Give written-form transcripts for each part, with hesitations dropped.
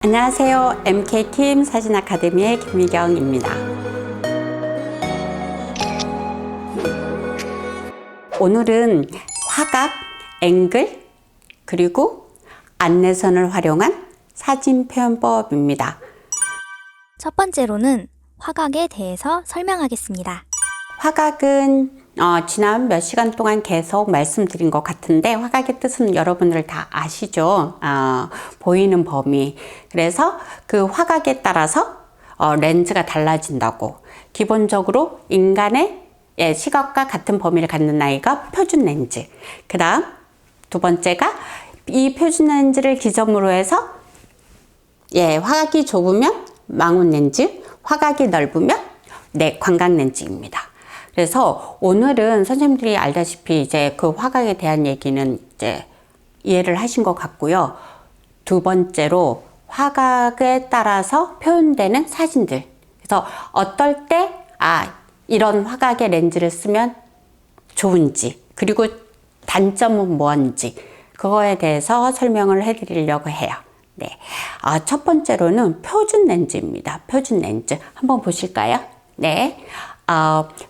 안녕하세요. MK팀 사진아카데미의 김미경입니다. 오늘은 화각, 앵글, 그리고 안내선을 활용한 사진 표현법입니다. 첫 번째로는 화각에 대해서 설명하겠습니다. 화각은 지난 몇 시간 동안 계속 말씀드린 것 같은데 화각의 뜻은 여러분들 다 아시죠? 보이는 범위. 그래서 그 화각에 따라서 렌즈가 달라진다고. 기본적으로 인간의 시각과 같은 범위를 갖는 아이가 표준 렌즈. 그 다음 두 번째가 이 표준 렌즈를 기점으로 해서 화각이 좁으면 망원 렌즈, 화각이 넓으면 광각 렌즈입니다. 그래서 오늘은 선생님들이 알다시피 이제 그 화각에 대한 얘기는 이제 이해를 하신 것 같고요. 두 번째로 화각에 따라서 표현되는 사진들. 그래서 어떨 때 이런 화각의 렌즈를 쓰면 좋은지, 그리고 단점은 뭔지 그거에 대해서 설명을 해드리려고 해요. 네. 첫 번째로는 표준 렌즈입니다. 표준 렌즈 한번 보실까요? 네.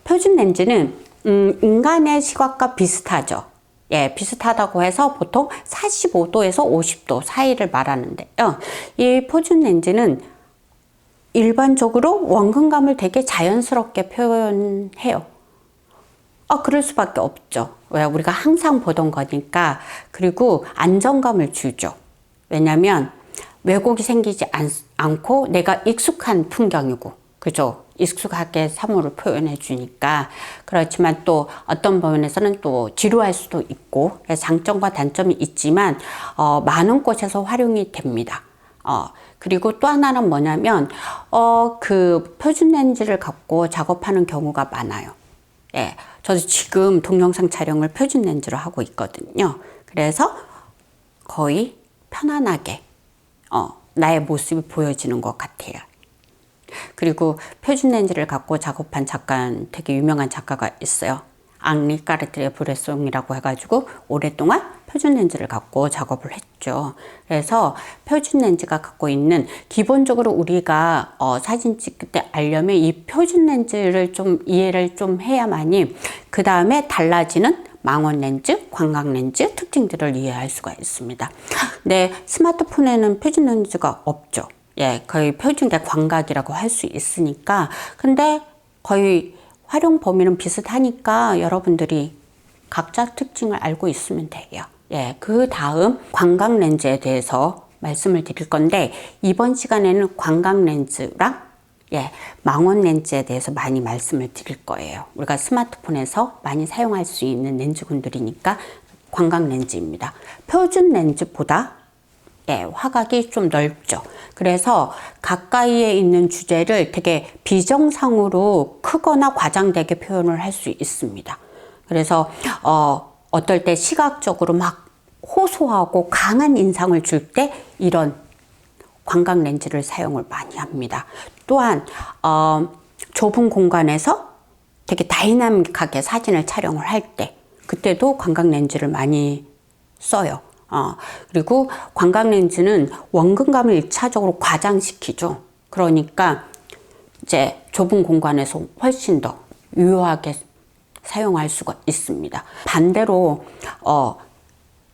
표준 렌즈는 인간의 시각과 비슷하죠. 비슷하다고 해서 보통 45도에서 50도 사이를 말하는데요. 이 표준 렌즈는 일반적으로 원근감을 되게 자연스럽게 표현해요. 그럴 수밖에 없죠. 왜? 우리가 항상 보던 거니까. 그리고 안정감을 주죠. 왜냐면 왜곡이 생기지 않고 내가 익숙한 풍경이고, 그죠? 익숙하게 사물을 표현해 주니까. 그렇지만 또 어떤 부분에서는 또 지루할 수도 있고, 장점과 단점이 있지만 많은 곳에서 활용이 됩니다. 그리고 또 하나는 뭐냐면 그 표준 렌즈를 갖고 작업하는 경우가 많아요. 저도 지금 동영상 촬영을 표준 렌즈로 하고 있거든요. 그래서 거의 편안하게 나의 모습이 보여지는 것 같아요. 그리고 표준 렌즈를 갖고 작업한 되게 유명한 작가가 있어요. 앙리 까르티에 브레송이라고 해가지고 오랫동안 표준 렌즈를 갖고 작업을 했죠. 그래서 표준 렌즈가 갖고 있는, 기본적으로 우리가 사진 찍을 때 알려면 이 표준 렌즈를 좀 이해를 좀 해야만이 그 다음에 달라지는 망원 렌즈, 광각 렌즈 특징들을 이해할 수가 있습니다. 근데 스마트폰에는 표준 렌즈가 없죠. 거의 표준의 광각이라고 할 수 있으니까. 근데 거의 활용 범위는 비슷하니까 여러분들이 각자 특징을 알고 있으면 돼요. 그 다음 광각 렌즈에 대해서 말씀을 드릴 건데, 이번 시간에는 광각 렌즈랑 망원 렌즈에 대해서 많이 말씀을 드릴 거예요. 우리가 스마트폰에서 많이 사용할 수 있는 렌즈군들이니까 광각 렌즈입니다. 표준 렌즈보다 화각이 좀 넓죠. 그래서 가까이에 있는 주제를 되게 비정상으로 크거나 과장되게 표현을 할 수 있습니다. 그래서 어떨 때 시각적으로 막 호소하고 강한 인상을 줄 때 이런 광각 렌즈를 사용을 많이 합니다. 또한 좁은 공간에서 되게 다이나믹하게 사진을 촬영을 할 때, 그때도 광각 렌즈를 많이 써요. 그리고 광각 렌즈는 원근감을 1차적으로 과장시키죠. 그러니까 이제 좁은 공간에서 훨씬 더 유효하게 사용할 수가 있습니다. 반대로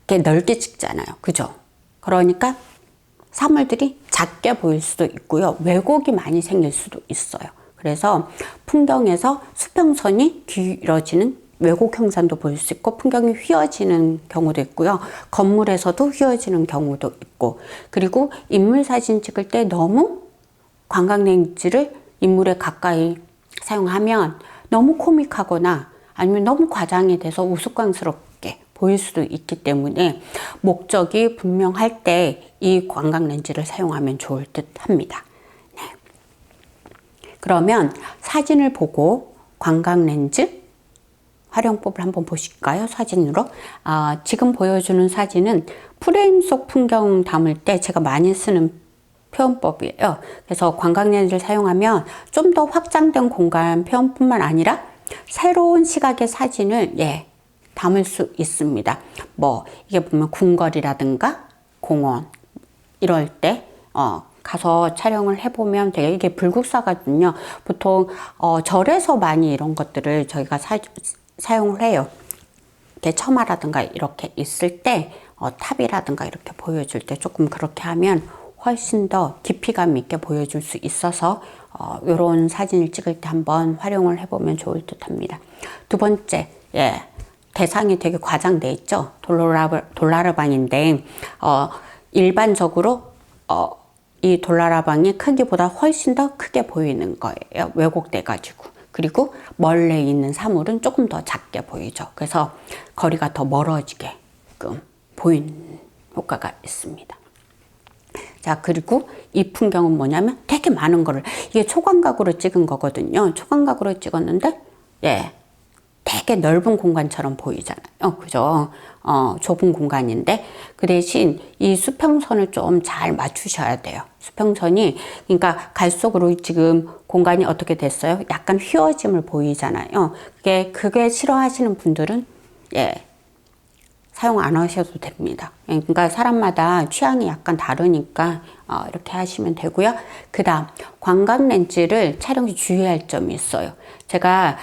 이렇게 넓게 찍잖아요. 그죠? 그러니까 사물들이 작게 보일 수도 있고요. 왜곡이 많이 생길 수도 있어요. 그래서 풍경에서 수평선이 길어지는 왜곡 형상도 보일 수 있고, 풍경이 휘어지는 경우도 있고요. 건물에서도 휘어지는 경우도 있고, 그리고 인물 사진 찍을 때 너무 광각 렌즈를 인물에 가까이 사용하면 너무 코믹하거나 아니면 너무 과장이 돼서 우스꽝스럽게 보일 수도 있기 때문에 목적이 분명할 때 이 광각 렌즈를 사용하면 좋을 듯 합니다. 그러면 사진을 보고 광각 렌즈 활용법을 한번 보실까요? 사진으로. 지금 보여주는 사진은 프레임 속 풍경 담을 때 제가 많이 쓰는 표현법이에요. 그래서 광각 렌즈를 사용하면 좀 더 확장된 공간 표현뿐만 아니라 새로운 시각의 사진을 담을 수 있습니다. 이게 보면 궁궐이라든가 공원 이럴 때 가서 촬영을 해보면 되게 이게 불국사거든요. 보통 절에서 많이 이런 것들을 저희가 사용을 해요. 이렇게 처마라든가 이렇게 있을 때 탑이라든가 이렇게 보여줄 때 조금 그렇게 하면 훨씬 더 깊이감 있게 보여줄 수 있어서 이런 사진을 찍을 때 한번 활용을 해보면 좋을 듯 합니다. 두 번째, 대상이 되게 과장돼 있죠. 돌나라방인데 일반적으로 이 돌나라방이 크기보다 훨씬 더 크게 보이는 거예요. 왜곡돼 가지고. 그리고 멀리 있는 사물은 조금 더 작게 보이죠. 그래서 거리가 더 멀어지게끔 보이는 효과가 있습니다. 자, 그리고 이 풍경은 뭐냐면 되게 많은 거를, 이게 초광각으로 찍은 거거든요. 초광각으로 찍었는데, 되게 넓은 공간처럼 보이잖아요. 그죠? 좁은 공간인데, 그 대신 이 수평선을 좀 잘 맞추셔야 돼요. 수평선이, 그러니까 갈속으로 지금 공간이 어떻게 됐어요? 약간 휘어짐을 보이잖아요. 그게 싫어하시는 분들은, 사용 안 하셔도 됩니다. 그러니까 사람마다 취향이 약간 다르니까 이렇게 하시면 되고요. 그 다음 광각 렌즈를 촬영 시 주의할 점이 있어요. 제가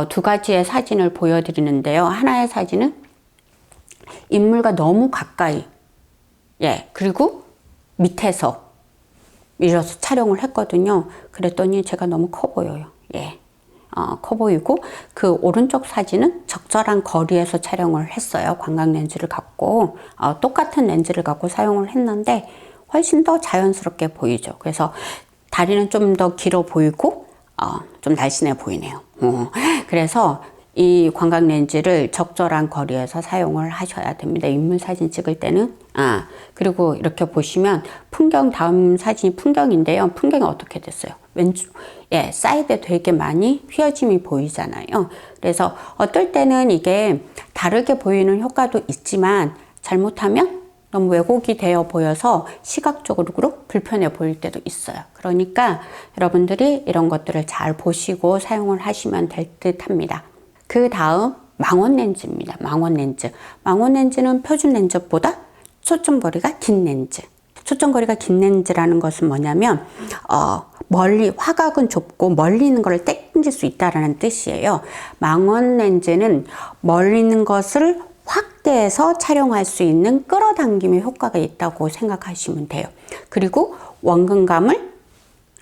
두 가지의 사진을 보여드리는데요. 하나의 사진은 인물과 너무 가까이 그리고 밑에서 밀어서 촬영을 했거든요. 그랬더니 제가 너무 커 보여요. 커 보이고 그 오른쪽 사진은 적절한 거리에서 촬영을 했어요. 광각 렌즈를 갖고 똑같은 렌즈를 갖고 사용을 했는데 훨씬 더 자연스럽게 보이죠. 그래서 다리는 좀 더 길어 보이고 좀 날씬해 보이네요. 그래서 이 광각 렌즈를 적절한 거리에서 사용을 하셔야 됩니다. 인물 사진 찍을 때는. 그리고 이렇게 보시면 풍경, 다음 사진이 풍경인데요. 풍경이 어떻게 됐어요? 왼쪽, 사이드에 되게 많이 휘어짐이 보이잖아요. 그래서 어떨 때는 이게 다르게 보이는 효과도 있지만 잘못하면 너무 왜곡이 되어 보여서 시각적으로 불편해 보일 때도 있어요. 그러니까 여러분들이 이런 것들을 잘 보시고 사용을 하시면 될 듯 합니다. 그 다음 망원 렌즈입니다. 망원 렌즈. 망원 렌즈는 표준 렌즈보다 초점거리가 긴 렌즈. 초점거리가 긴 렌즈라는 것은 뭐냐면 멀리, 화각은 좁고 멀리 있는 것을 땡길 수 있다는 뜻이에요. 망원 렌즈는 멀리 있는 것을 확대해서 촬영할 수 있는 끌어당김의 효과가 있다고 생각하시면 돼요. 그리고 원근감을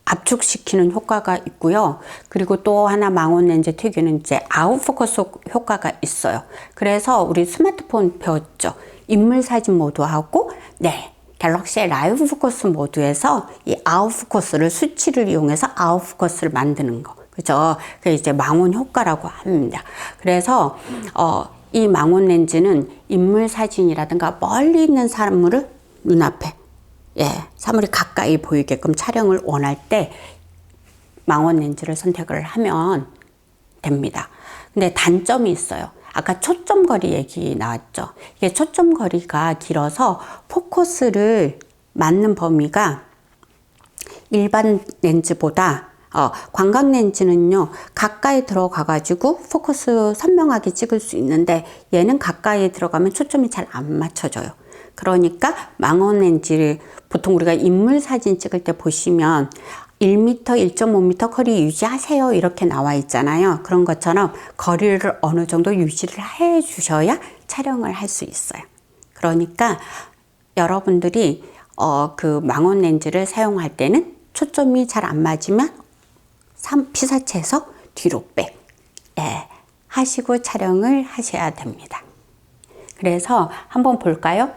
압축시키는 효과가 있고요. 그리고 또 하나 망원 렌즈 특유는 이제 아웃포커스 효과가 있어요. 그래서 우리 스마트폰 배웠죠. 인물 사진 모드하고 갤럭시의 라이브 포커스 모드에서 이 아웃포커스를 수치를 이용해서 아웃포커스를 만드는 거. 그죠? 그게 이제 망원 효과라고 합니다. 그래서 이 망원 렌즈는 인물 사진이라든가 멀리 있는 사물을 눈앞에 사물이 가까이 보이게끔 촬영을 원할 때 망원 렌즈를 선택을 하면 됩니다. 근데 단점이 있어요. 아까 초점거리 얘기 나왔죠. 이게 초점거리가 길어서 포커스를 맞는 범위가 일반 렌즈보다 광각 렌즈는요 가까이 들어가 가지고 포커스 선명하게 찍을 수 있는데 얘는 가까이 들어가면 초점이 잘 안 맞춰져요. 그러니까 망원 렌즈를 보통 우리가 인물 사진 찍을 때 보시면 1m, 1.5m 거리 유지하세요 이렇게 나와 있잖아요. 그런 것처럼 거리를 어느 정도 유지를 해 주셔야 촬영을 할 수 있어요. 그러니까 여러분들이 그 망원 렌즈를 사용할 때는 초점이 잘 안 맞으면 피사체에서 뒤로 하시고 촬영을 하셔야 됩니다. 그래서 한번 볼까요?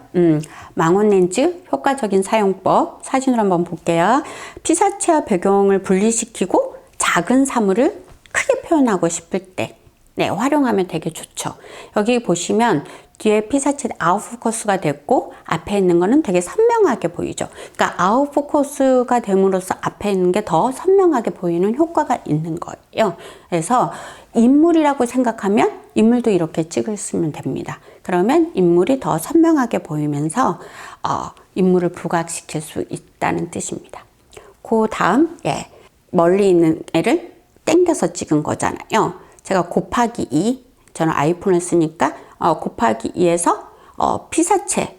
망원 렌즈 효과적인 사용법 사진으로 한번 볼게요. 피사체와 배경을 분리시키고 작은 사물을 크게 표현하고 싶을 때 활용하면 되게 좋죠. 여기 보시면 뒤에 피사체 아웃포커스가 됐고 앞에 있는 거는 되게 선명하게 보이죠. 그러니까 아웃포커스가 됨으로써 앞에 있는 게 더 선명하게 보이는 효과가 있는 거예요. 그래서 인물이라고 생각하면 인물도 이렇게 찍으시면 됩니다. 그러면 인물이 더 선명하게 보이면서 인물을 부각시킬 수 있다는 뜻입니다. 그 다음 멀리 있는 애를 당겨서 찍은 거잖아요. 제가 곱하기 2, 저는 아이폰을 쓰니까 곱하기 2에서 피사체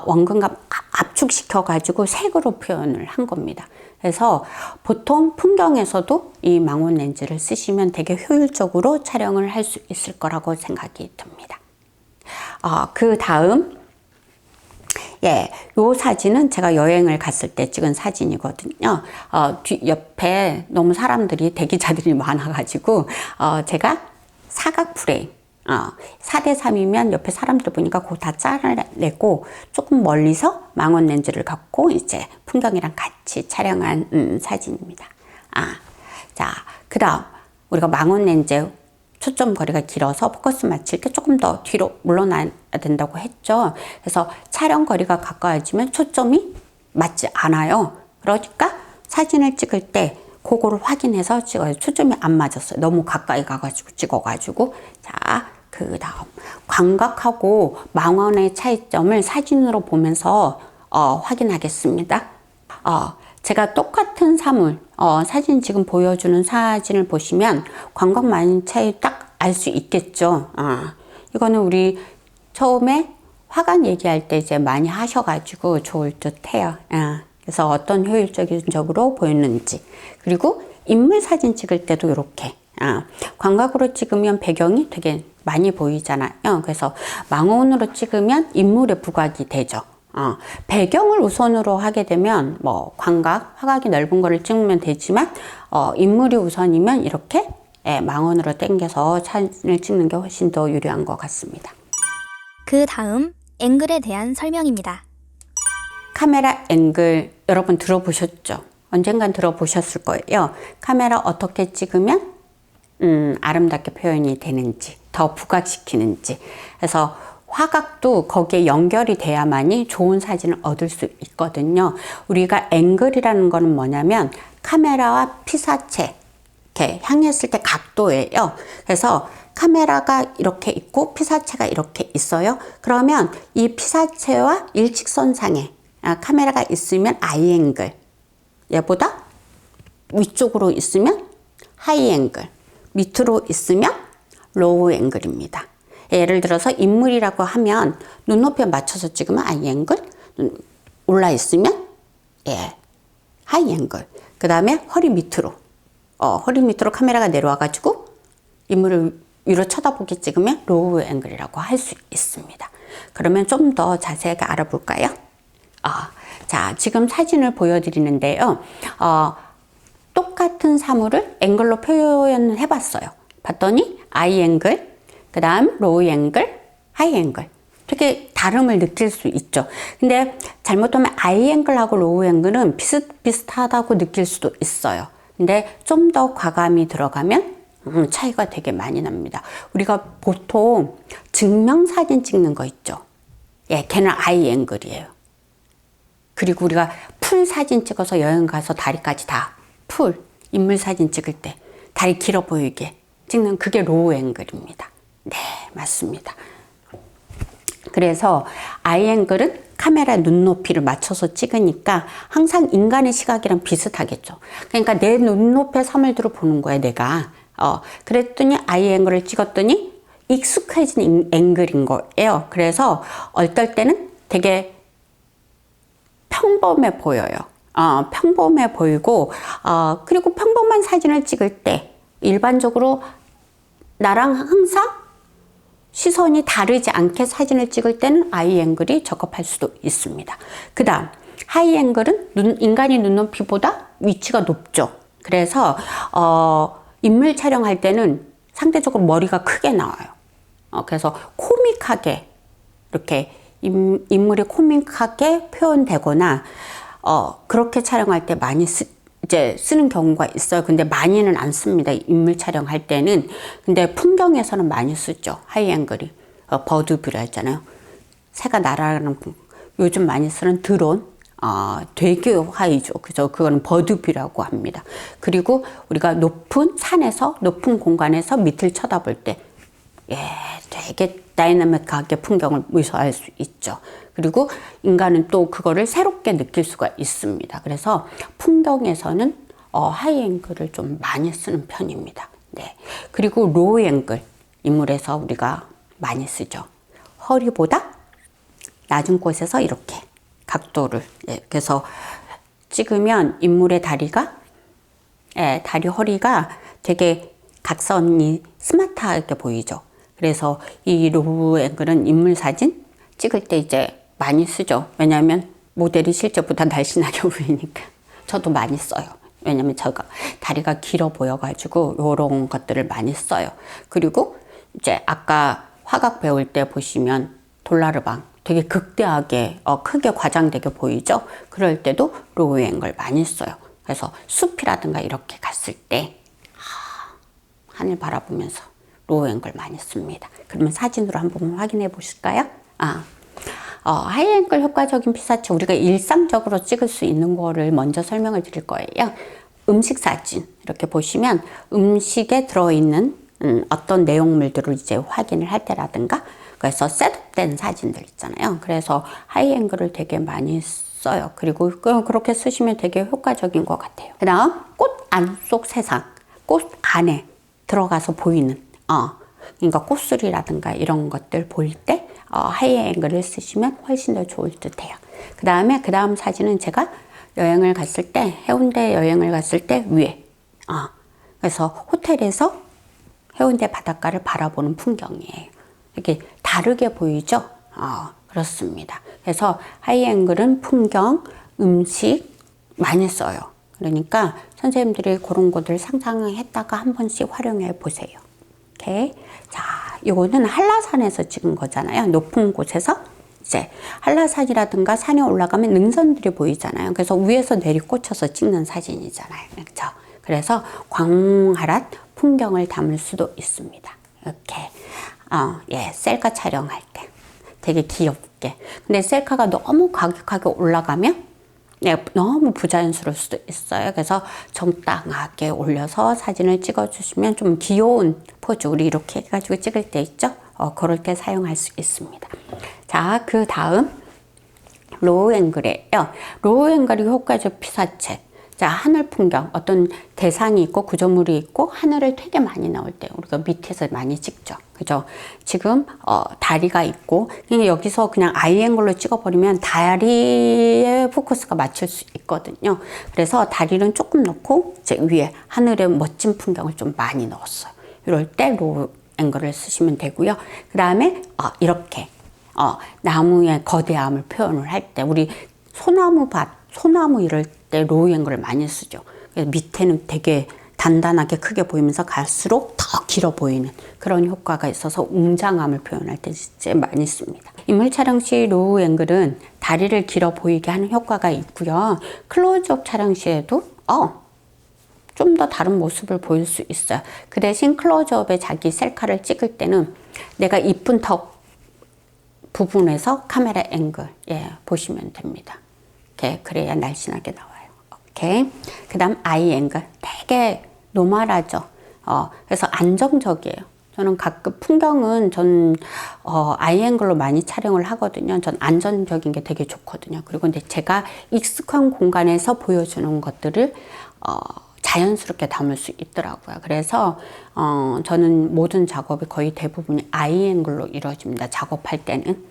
원근감 압축시켜가지고 색으로 표현을 한 겁니다. 그래서 보통 풍경에서도 이 망원 렌즈를 쓰시면 되게 효율적으로 촬영을 할 수 있을 거라고 생각이 듭니다. 그 다음, 요 사진은 제가 여행을 갔을 때 찍은 사진이거든요. 옆에 너무 사람들이, 대기자들이 많아가지고, 제가 사각 프레임, 4대3이면 옆에 사람들 보니까 그거 다 잘라내고 조금 멀리서 망원 렌즈를 갖고 이제 풍경이랑 같이 촬영한 사진입니다. 자, 그 다음 우리가 망원 렌즈 초점 거리가 길어서 포커스 맞출 때 조금 더 뒤로 물러나야 된다고 했죠. 그래서 촬영 거리가 가까워지면 초점이 맞지 않아요. 그러니까 사진을 찍을 때 그거를 확인해서 찍어요. 초점이 안 맞았어요. 너무 가까이 가가지고 찍어가지고. 자, 그 다음 광각하고 망원의 차이점을 사진으로 보면서 확인하겠습니다. 제가 똑같은 사물, 사진 지금 보여주는 사진을 보시면 광각 망원 차이 딱 알 수 있겠죠. 이거는 우리 처음에 화각 얘기할 때 이제 많이 하셔가지고 좋을 듯 해요. 그래서 어떤 효율적으로 보였는지. 그리고 인물 사진 찍을 때도 이렇게 광각으로 찍으면 배경이 되게 많이 보이잖아요. 그래서 망원으로 찍으면 인물의 부각이 되죠. 배경을 우선으로 하게 되면 뭐 광각, 화각이 넓은 거를 찍으면 되지만 인물이 우선이면 이렇게 망원으로 당겨서 사진을 찍는 게 훨씬 더 유리한 것 같습니다. 그 다음 앵글에 대한 설명입니다. 카메라 앵글 여러분 들어보셨죠? 언젠간 들어보셨을 거예요. 카메라 어떻게 찍으면 아름답게 표현이 되는지, 더 부각시키는지. 그래서 화각도 거기에 연결이 돼야만이 좋은 사진을 얻을 수 있거든요. 우리가 앵글이라는 거는 뭐냐면 카메라와 피사체 이렇게 향했을 때 각도예요. 그래서 카메라가 이렇게 있고 피사체가 이렇게 있어요. 그러면 이 피사체와 일직선상에 카메라가 있으면 아이 앵글, 얘보다 위쪽으로 있으면 하이 앵글, 밑으로 있으면 로우 앵글입니다. 예를 들어서 인물이라고 하면 눈높이에 맞춰서 찍으면 아이 앵글, 올라 있으면 하이 앵글. 그 다음에 허리 밑으로 카메라가 내려와 가지고 인물을 위로 쳐다보게 찍으면 로우 앵글이라고 할 수 있습니다. 그러면 좀 더 자세하게 알아볼까요? 자, 지금 사진을 보여드리는데요. 똑같은 사물을 앵글로 표현을 해봤어요. 봤더니 아이 앵글, 그 다음 로우 앵글, 하이 앵글. 되게 다름을 느낄 수 있죠. 근데 잘못하면 아이 앵글하고 로우 앵글은 비슷비슷하다고 느낄 수도 있어요. 근데 좀 더 과감히 들어가면 차이가 되게 많이 납니다. 우리가 보통 증명사진 찍는 거 있죠. 걔는 아이 앵글이에요. 그리고 우리가 풀 사진 찍어서 여행 가서 다리까지 다 풀, 인물 사진 찍을 때 다리 길어 보이게 찍는 그게 로우 앵글입니다. 네, 맞습니다. 그래서 아이 앵글은 카메라 눈높이를 맞춰서 찍으니까 항상 인간의 시각이랑 비슷하겠죠. 그러니까 내 눈높이의 사물들을 보는 거야, 내가. 그랬더니 아이 앵글을 찍었더니 익숙해진 앵글인 거예요. 그래서 어떨 때는 되게 평범해 보여요. 평범해 보이고, 그리고 평범한 사진을 찍을 때 일반적으로 나랑 항상 시선이 다르지 않게 사진을 찍을 때는 아이 앵글이 적합할 수도 있습니다. 그 다음 하이 앵글은 인간의 눈높이보다 위치가 높죠. 그래서 인물 촬영할 때는 상대적으로 머리가 크게 나와요. 그래서 코믹하게 이렇게 인물이 코믹하게 표현되거나 그렇게 촬영할 때 많이 쓰는 경우가 있어요. 근데 많이는 안 씁니다. 인물 촬영할 때는. 근데 풍경에서는 많이 쓰죠. 하이 앵글이. 버드뷰라 했잖아요. 새가 날아가는, 요즘 많이 쓰는 드론. 되게 하이죠. 그래서 그거는 버드뷰라고 합니다. 그리고 우리가 높은 산에서, 높은 공간에서 밑을 쳐다볼 때, 되게 다이나믹하게 풍경을 묘사할 수 있죠. 그리고 인간은 또 그거를 새롭게 느낄 수가 있습니다. 그래서 풍경에서는 하이 앵글을 좀 많이 쓰는 편입니다. 네. 그리고 로우 앵글, 인물에서 우리가 많이 쓰죠. 허리보다 낮은 곳에서 이렇게 각도 각도를, 그래서 찍으면 인물의 다리가, 다리 허리가 되게 각선이 스마트하게 보이죠. 그래서 이 로우 앵글은 인물 사진 찍을 때 이제 많이 쓰죠. 왜냐하면 모델이 실제보다 날씬하게 보이니까. 저도 많이 써요. 왜냐면 제가 다리가 길어 보여가지고 이런 것들을 많이 써요. 그리고 이제 아까 화각 배울 때 보시면 돌나르방 되게 극대하게 크게 과장되게 보이죠. 그럴 때도 로우 앵글 많이 써요. 그래서 숲이라든가 이렇게 갔을 때 하늘 바라보면서 로우 앵글 많이 씁니다. 그러면 사진으로 한번 확인해 보실까요? 하이앵글 효과적인 피사체, 우리가 일상적으로 찍을 수 있는 거를 먼저 설명을 드릴 거예요. 음식 사진 이렇게 보시면 음식에 들어있는 어떤 내용물들을 이제 확인을 할 때라든가, 그래서 셋업된 사진들 있잖아요. 그래서 하이앵글을 되게 많이 써요. 그리고 그렇게 쓰시면 되게 효과적인 것 같아요. 그 다음 꽃 안속 세상, 꽃 안에 들어가서 보이는 그러니까 꽃술이라든가 이런 것들 볼 때 하이앵글을 쓰시면 훨씬 더 좋을 듯 해요. 그 다음 사진은 제가 여행을 갔을 때, 해운대 여행을 갔을 때 위에 그래서 호텔에서 해운대 바닷가를 바라보는 풍경이에요. 이렇게 다르게 보이죠? 그렇습니다. 그래서 하이앵글은 풍경, 음식 많이 써요. 그러니까 선생님들이 그런 것들 상상했다가 한 번씩 활용해 보세요. 오케이. 자, 이거는 한라산에서 찍은 거잖아요. 높은 곳에서 이제 한라산이라든가 산에 올라가면 능선들이 보이잖아요. 그래서 위에서 내리꽂혀서 찍는 사진이잖아요. 그렇죠? 그래서 광활한 풍경을 담을 수도 있습니다. 이렇게 셀카 촬영할 때 되게 귀엽게. 근데 셀카가 너무 과격하게 올라가면 너무 부자연스러울 수도 있어요. 그래서 적당하게 올려서 사진을 찍어주시면 좀 귀여운 포즈, 우리 이렇게 해가지고 찍을 때 있죠? 그럴 때 사용할 수 있습니다. 자, 그 다음 로우 앵글이에요. 로우 앵글이 효과적 피사체. 자, 하늘 풍경, 어떤 대상이 있고 구조물이 있고 하늘을 되게 많이 나올 때 우리가 밑에서 많이 찍죠. 그죠? 지금 다리가 있고 그냥 여기서 그냥 아이앵글로 찍어버리면 다리에 포커스가 맞출 수 있거든요. 그래서 다리는 조금 넣고 이제 위에 하늘의 멋진 풍경을 좀 많이 넣었어요. 이럴 때 로우 앵글을 쓰시면 되고요. 그 다음에 이렇게 나무의 거대함을 표현을 할 때, 우리 소나무 이럴 때 로우 앵글을 많이 쓰죠. 그래서 밑에는 되게 단단하게 크게 보이면서 갈수록 더 길어 보이는 그런 효과가 있어서 웅장함을 표현할 때 진짜 많이 씁니다. 인물 촬영 시 로우 앵글은 다리를 길어 보이게 하는 효과가 있고요. 클로즈업 촬영 시에도 좀 더 다른 모습을 보일 수 있어요. 그 대신 클로즈업에 자기 셀카를 찍을 때는 내가 이쁜 턱 부분에서 카메라 앵글 보시면 됩니다. 이렇게 그래야 날씬하게 나와요. 오케이. 그 다음 아이 앵글 되게 노멀하죠. 그래서 안정적이에요. 저는 가끔 풍경은 아이 앵글로 많이 촬영을 하거든요. 전 안정적인 게 되게 좋거든요. 그리고 근데 제가 익숙한 공간에서 보여주는 것들을 자연스럽게 담을 수 있더라고요. 그래서 저는 모든 작업이 거의 대부분이 아이 앵글로 이루어집니다. 작업할 때는.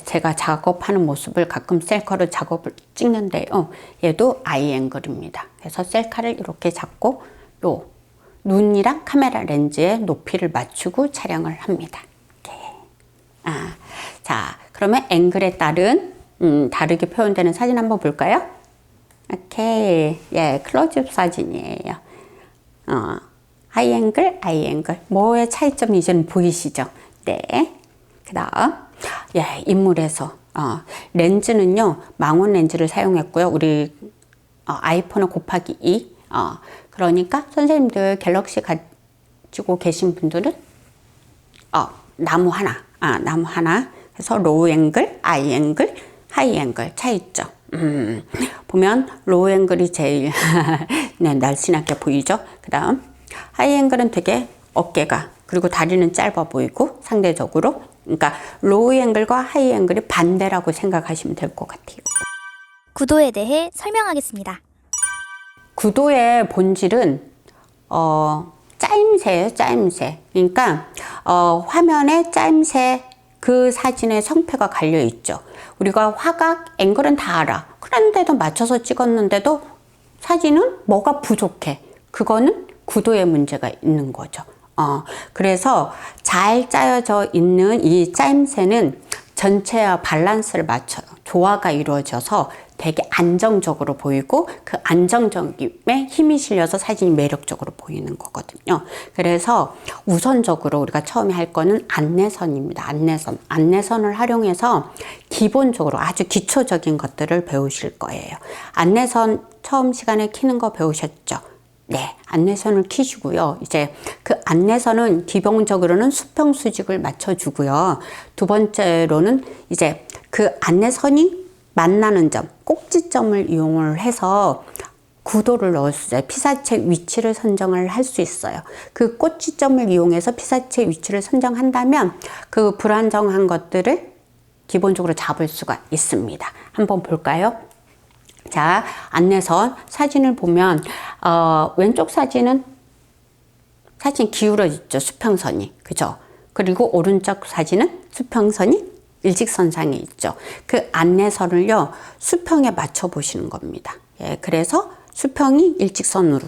제가 작업하는 모습을 가끔 셀카로 작업을 찍는데요. 얘도 아이 앵글입니다. 그래서 셀카를 이렇게 잡고 눈이랑 카메라 렌즈의 높이를 맞추고 촬영을 합니다. 이렇게. 자, 그러면 앵글에 따른 다르게 표현되는 사진 한번 볼까요? 오케이. 클로즈업 사진이에요. 하이 앵글, 아이 앵글. 뭐의 차이점이 이제는 보이시죠? 네. 그 다음, 인물에서, 렌즈는요, 망원 렌즈를 사용했고요. 우리, 아이폰은 곱하기 2. 그러니까 선생님들 갤럭시 가지고 계신 분들은, 나무 하나. 그래서 로우 앵글, 아이 앵글, 하이 앵글 차이점. 보면 로우 앵글이 제일 날씬하게 보이죠. 그 다음 하이 앵글은 되게 어깨가 그리고 다리는 짧아 보이고 상대적으로, 그러니까 로우 앵글과 하이 앵글이 반대라고 생각하시면 될 것 같아요. 구도에 대해 설명하겠습니다. 구도의 본질은 짜임새예요. 짜임새. 그러니까 화면에 짜임새 그 사진에 성패가 갈려 있죠. 우리가 화각, 앵글은 다 알아. 그런데도 맞춰서 찍었는데도 사진은 뭐가 부족해. 그거는 구도에 문제가 있는 거죠. 그래서 잘 짜여져 있는 이 짜임새는 전체와 밸런스를 맞춰요. 조화가 이루어져서 되게 안정적으로 보이고 그 안정적임에 힘이 실려서 사진이 매력적으로 보이는 거거든요. 그래서 우선적으로 우리가 처음에 할 거는 안내선입니다. 안내선. 안내선을 활용해서 기본적으로 아주 기초적인 것들을 배우실 거예요. 안내선 처음 시간에 키는 거 배우셨죠? 네, 안내선을 키시고요. 이제 그 안내선은 기본적으로는 수평 수직을 맞춰주고요. 두 번째로는 이제 그 안내선이 만나는 점, 꼭지점을 이용을 해서 구도를 넣을 수 있어요. 피사체 위치를 선정을 할 수 있어요. 그 꼭지점을 이용해서 피사체 위치를 선정한다면 그 불안정한 것들을 기본적으로 잡을 수가 있습니다. 한번 볼까요? 자, 안내선 사진을 보면 왼쪽 사진은 사진 기울어 있죠. 수평선이. 그죠? 그리고 오른쪽 사진은 수평선이 일직선상에 있죠. 그 안내선을요, 수평에 맞춰 보시는 겁니다. 예, 그래서 수평이 일직선으로.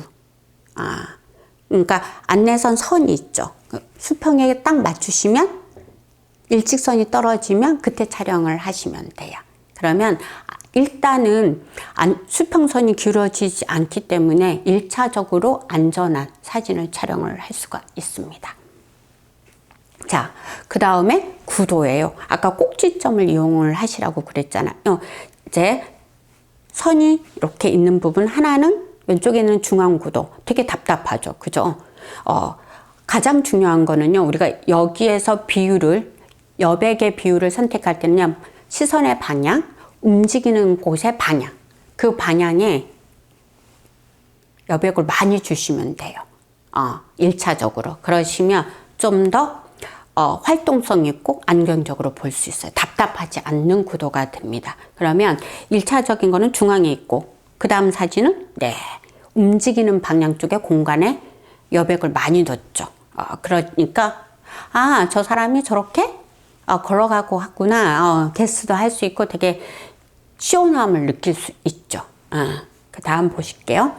그러니까 안내선 선이 있죠. 수평에 딱 맞추시면 일직선이 떨어지면 그때 촬영을 하시면 돼요. 그러면 일단은 수평선이 기울어지지 않기 때문에 1차적으로 안전한 사진을 촬영을 할 수가 있습니다. 자, 그 다음에 구도예요. 아까 꼭지점을 이용을 하시라고 그랬잖아요. 이제 선이 이렇게 있는 부분 하나는 왼쪽에 있는 중앙 구도. 되게 답답하죠. 그죠? 가장 중요한 거는요. 우리가 여기에서 여백의 비율을 선택할 때는요. 시선의 방향, 움직이는 곳의 방향. 그 방향에 여백을 많이 주시면 돼요. 1차적으로. 그러시면 좀 더 활동성 있고 안정적으로 볼 수 있어요. 답답하지 않는 구도가 됩니다. 그러면 1차적인 거는 중앙에 있고 그 다음 사진은 움직이는 방향 쪽에 공간에 여백을 많이 넣었죠. 그러니까 저 사람이 저렇게 걸어가고 왔구나. 게스도 할 수 있고 되게 시원함을 느낄 수 있죠. 그 다음 보실게요.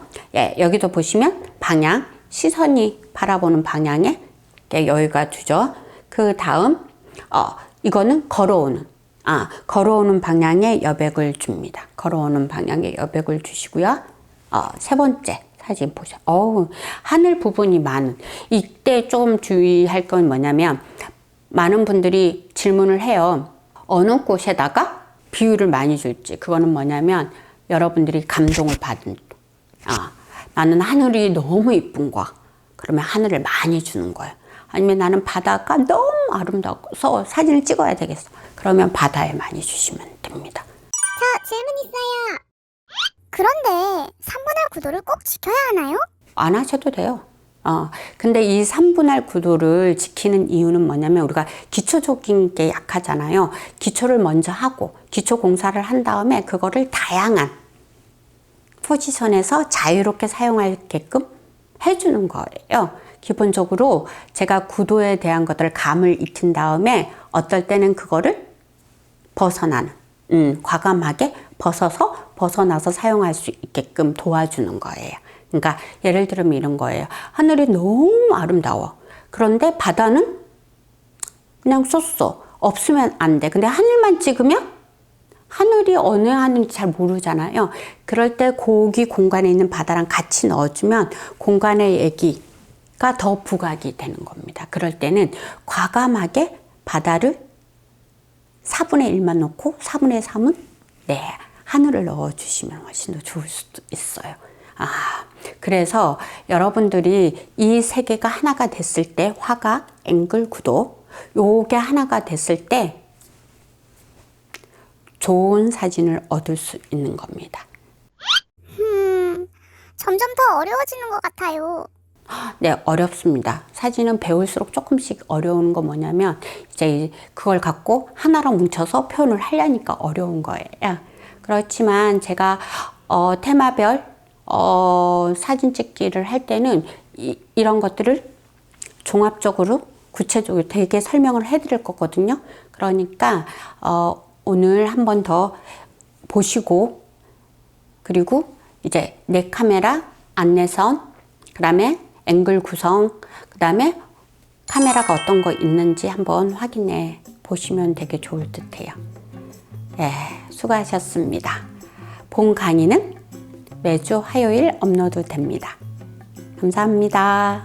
여기도 보시면 방향, 시선이 바라보는 방향에 여유가 주죠. 그 다음 이거는 걸어오는 방향에 여백을 줍니다. 걸어오는 방향에 여백을 주시고요. 세 번째 사진 보세요. 하늘 부분이 많은. 이때 좀 주의할 건 뭐냐면 많은 분들이 질문을 해요. 어느 곳에다가 비율을 많이 줄지. 그거는 뭐냐면 여러분들이 감동을 받은 나는 하늘이 너무 이쁜 거야. 그러면 하늘을 많이 주는 거예요. 아니면 나는 바다가 너무 아름다워서 사진을 찍어야 되겠어. 그러면 바다에 많이 주시면 됩니다. 저 질문 있어요. 그런데 3분할 구도를 꼭 지켜야 하나요? 안 하셔도 돼요. 근데 이 3분할 구도를 지키는 이유는 뭐냐면 우리가 기초적인 게 약하잖아요. 기초를 먼저 하고 기초 공사를 한 다음에 그거를 다양한 포지션에서 자유롭게 사용하게끔 해주는 거예요. 기본적으로 제가 구도에 대한 것들을 감을 익힌 다음에 어떨 때는 그거를 벗어나는, 과감하게 벗어나서 사용할 수 있게끔 도와주는 거예요. 그러니까 예를 들면 이런 거예요. 하늘이 너무 아름다워. 그런데 바다는 그냥 쏘쏘. 없으면 안 돼. 근데 하늘만 찍으면 하늘이 어느 하늘인지 잘 모르잖아요. 그럴 때 거기 공간에 있는 바다랑 같이 넣어주면 공간의 얘기가 더 부각이 되는 겁니다. 그럴 때는 과감하게 바다를 4분의 1만 넣고 4분의 3은 하늘을 넣어주시면 훨씬 더 좋을 수도 있어요. 그래서 여러분들이 이 세 개가 하나가 됐을 때 화각, 앵글, 구도 요게 하나가 됐을 때 좋은 사진을 얻을 수 있는 겁니다. 점점 더 어려워지는 것 같아요. 네, 어렵습니다. 사진은 배울수록 조금씩 어려운 거 뭐냐면 이제 그걸 갖고 하나로 뭉쳐서 표현을 하려니까 어려운 거예요. 그렇지만 제가 테마별 사진 찍기를 할 때는 이런 것들을 종합적으로 구체적으로 되게 설명을 해드릴 거거든요. 그러니까 오늘 한 번 더 보시고, 그리고 이제 내 카메라 안내선, 그 다음에 앵글 구성, 그 다음에 카메라가 어떤 거 있는지 한번 확인해 보시면 되게 좋을 듯 해요. 네, 수고하셨습니다. 본 강의는 매주 화요일 업로드 됩니다. 감사합니다.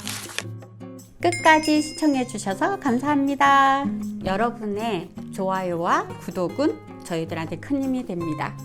끝까지 시청해 주셔서 감사합니다. 여러분의 좋아요와 구독은 저희들한테 큰 힘이 됩니다.